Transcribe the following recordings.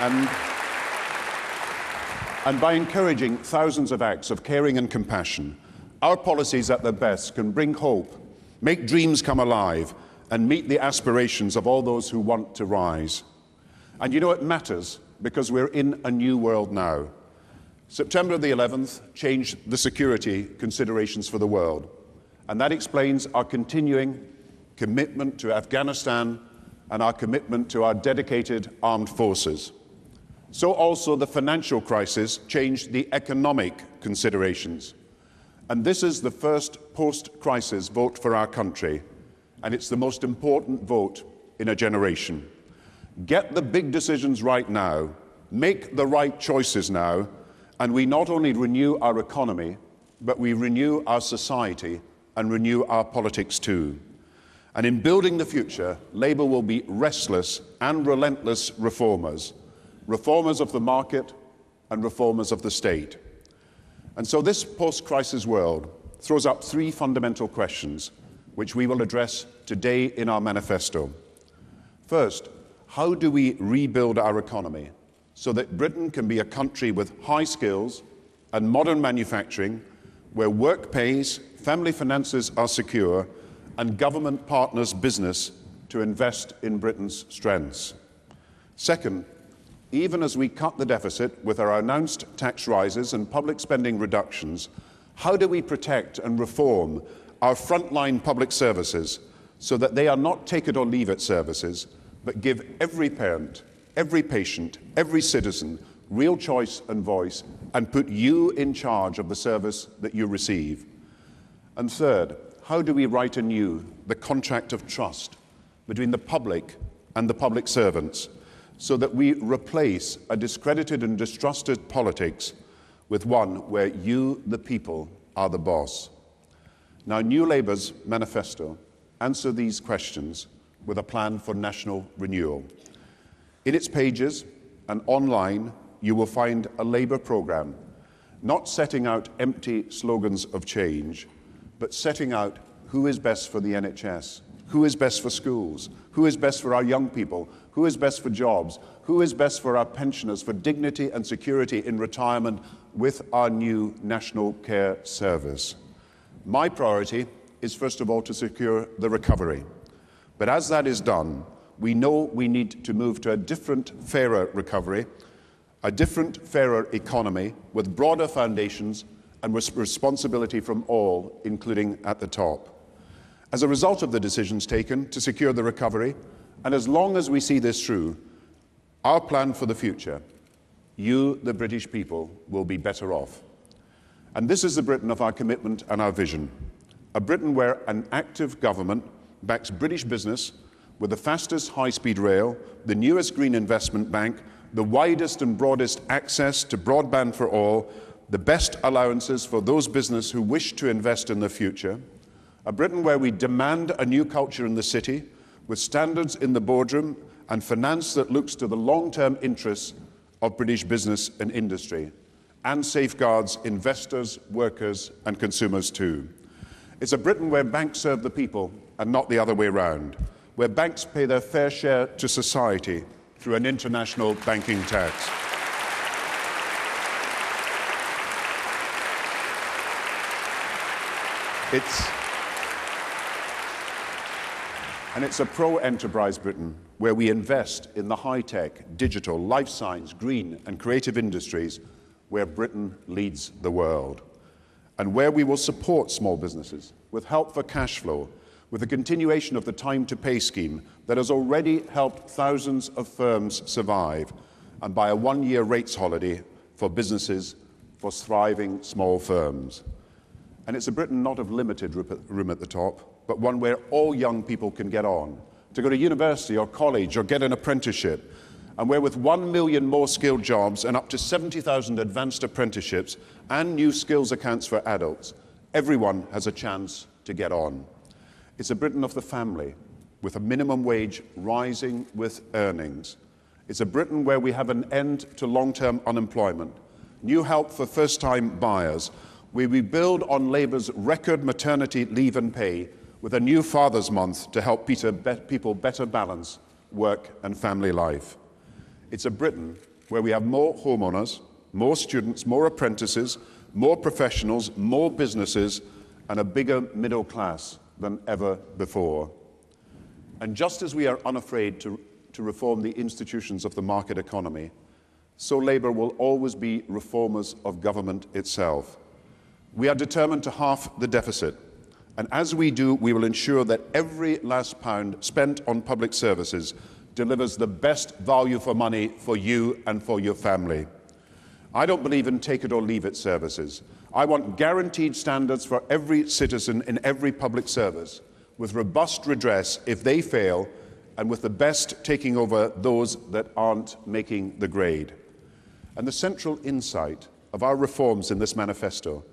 And by encouraging thousands of acts of caring and compassion, our policies at their best can bring hope, make dreams come alive, and meet the aspirations of all those who want to rise. And you know it matters because we're in a new world now. September the 11th changed the security considerations for the world, and that explains our continuing commitment to Afghanistan and our commitment to our dedicated armed forces. So also the financial crisis changed the economic considerations. And this is the first post-crisis vote for our country, and it's the most important vote in a generation. Get the big decisions right now, make the right choices now, and we not only renew our economy, but we renew our society and renew our politics too. And in building the future, Labour will be restless and relentless reformers of the market and reformers of the state. And so this post-crisis world throws up three fundamental questions, which we will address today in our manifesto. First, how do we rebuild our economy so that Britain can be a country with high skills and modern manufacturing, where work pays, family finances are secure, and government partners business to invest in Britain's strengths? Second, even as we cut the deficit with our announced tax rises and public spending reductions, how do we protect and reform our frontline public services so that they are not take-it-or-leave-it services, but give every parent, every patient, every citizen real choice and voice, and put you in charge of the service that you receive? And third, how do we write anew the contract of trust between the public and the public servants, so that we replace a discredited and distrusted politics with one where you, the people, are the boss? Now, New Labour's manifesto answers these questions with a plan for national renewal. In its pages and online, you will find a Labour programme, not setting out empty slogans of change, but setting out who is best for the NHS, who is best for schools, who is best for our young people, who is best for jobs, who is best for our pensioners, for dignity and security in retirement with our new National Care Service. My priority is, first of all, to secure the recovery. But as that is done, we know we need to move to a different, fairer recovery, a different, fairer economy with broader foundations and with responsibility from all, including at the top. As a result of the decisions taken to secure the recovery, and as long as we see this through, our plan for the future, you, the British people, will be better off. And this is the Britain of our commitment and our vision. A Britain where an active government backs British business with the fastest high-speed rail, the newest green investment bank, the widest and broadest access to broadband for all, the best allowances for those businesses who wish to invest in the future. A Britain where we demand a new culture in the city, with standards in the boardroom and finance that looks to the long-term interests of British business and industry, and safeguards investors, workers, and consumers too. It's a Britain where banks serve the people and not the other way around, where banks pay their fair share to society through an international banking tax. It's a pro-enterprise Britain where we invest in the high-tech, digital, life science, green and creative industries where Britain leads the world, and where we will support small businesses with help for cash flow, with the continuation of the time-to-pay scheme that has already helped thousands of firms survive, and by a one-year rates holiday for businesses, for thriving small firms. And it's a Britain not of limited room at the top, but one where all young people can get on, to go to university or college or get an apprenticeship, and where with 1 million more skilled jobs and up to 70,000 advanced apprenticeships and new skills accounts for adults, everyone has a chance to get on. It's a Britain of the family, with a minimum wage rising with earnings. It's a Britain where we have an end to long-term unemployment, new help for first-time buyers, where we build on Labour's record maternity leave and pay with a new Father's Month to help people better balance work and family life. It's a Britain where we have more homeowners, more students, more apprentices, more professionals, more businesses, and a bigger middle class than ever before. And just as we are unafraid to reform the institutions of the market economy, so Labour will always be reformers of government itself. We are determined to halve the deficit, and as we do, we will ensure that every last pound spent on public services delivers the best value for money for you and for your family. I don't believe in take-it-or-leave-it services. I want guaranteed standards for every citizen in every public service, with robust redress if they fail, and with the best taking over those that aren't making the grade. And the central insight of our reforms in this manifesto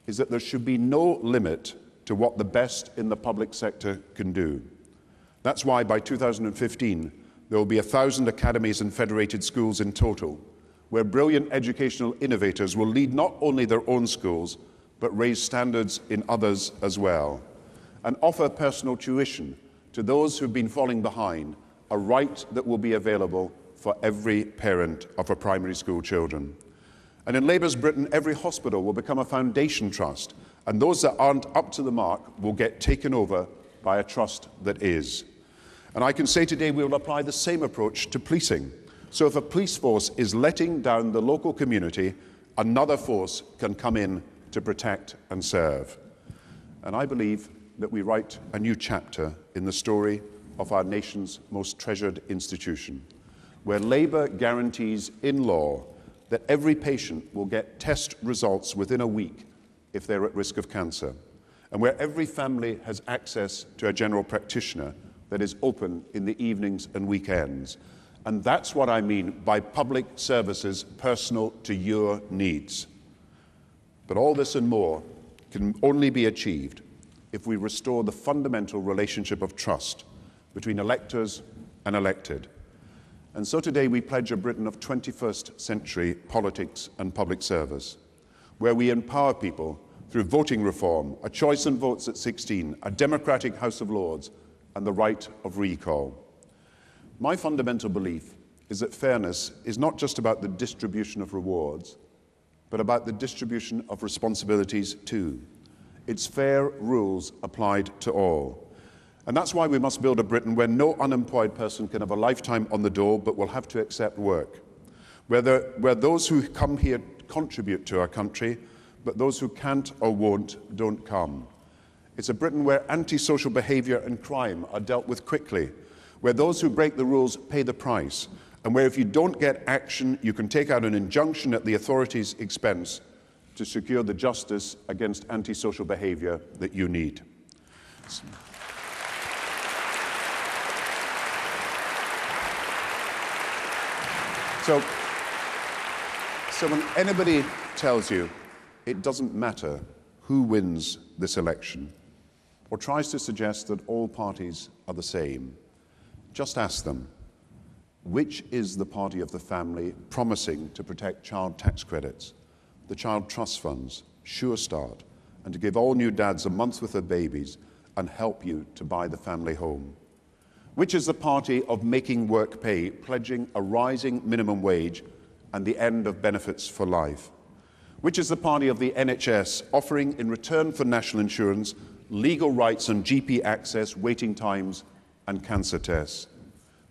is that there should be no limit to what the best in the public sector can do. That's why by 2015, there will be 1,000 academies and federated schools in total, where brilliant educational innovators will lead not only their own schools, but raise standards in others as well, and offer personal tuition to those who've been falling behind, a right that will be available for every parent of our primary school children. And in Labour's Britain, every hospital will become a foundation trust, and those that aren't up to the mark will get taken over by a trust that is. And I can say today we will apply the same approach to policing. So if a police force is letting down the local community, another force can come in to protect and serve. And I believe that we write a new chapter in the story of our nation's most treasured institution, where Labour guarantees in law that every patient will get test results within a week if they're at risk of cancer, and where every family has access to a general practitioner that is open in the evenings and weekends. And that's what I mean by public services personal to your needs. But all this and more can only be achieved if we restore the fundamental relationship of trust between electors and elected. And so today we pledge a Britain of 21st century politics and public service, where we empower people through voting reform, a choice in votes at 16, a democratic House of Lords, and the right of recall. My fundamental belief is that fairness is not just about the distribution of rewards, but about the distribution of responsibilities too. It's fair rules applied to all. And that's why we must build a Britain where no unemployed person can have a lifetime on the dole but will have to accept work, where those who come here contribute to our country, but those who can't or won't don't come. It's a Britain where antisocial behaviour and crime are dealt with quickly, where those who break the rules pay the price, and where if you don't get action, you can take out an injunction at the authorities' expense to secure the justice against antisocial behaviour that you need. So when anybody tells you it doesn't matter who wins this election, or tries to suggest that all parties are the same, just ask them, which is the party of the family promising to protect child tax credits, the child trust funds, Sure Start, and to give all new dads a month with their babies and help you to buy the family home? Which is the party of making work pay, pledging a rising minimum wage and the end of benefits for life? Which is the party of the NHS, offering in return for national insurance legal rights and GP access, waiting times and cancer tests?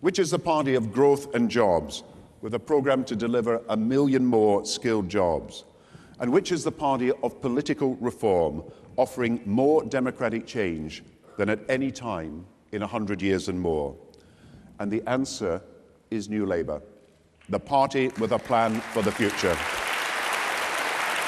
Which is the party of growth and jobs, with a programme to deliver 1 million more skilled jobs? And which is the party of political reform, offering more democratic change than at any time in 100 years and more? And the answer is New Labour, the party with a plan for the future.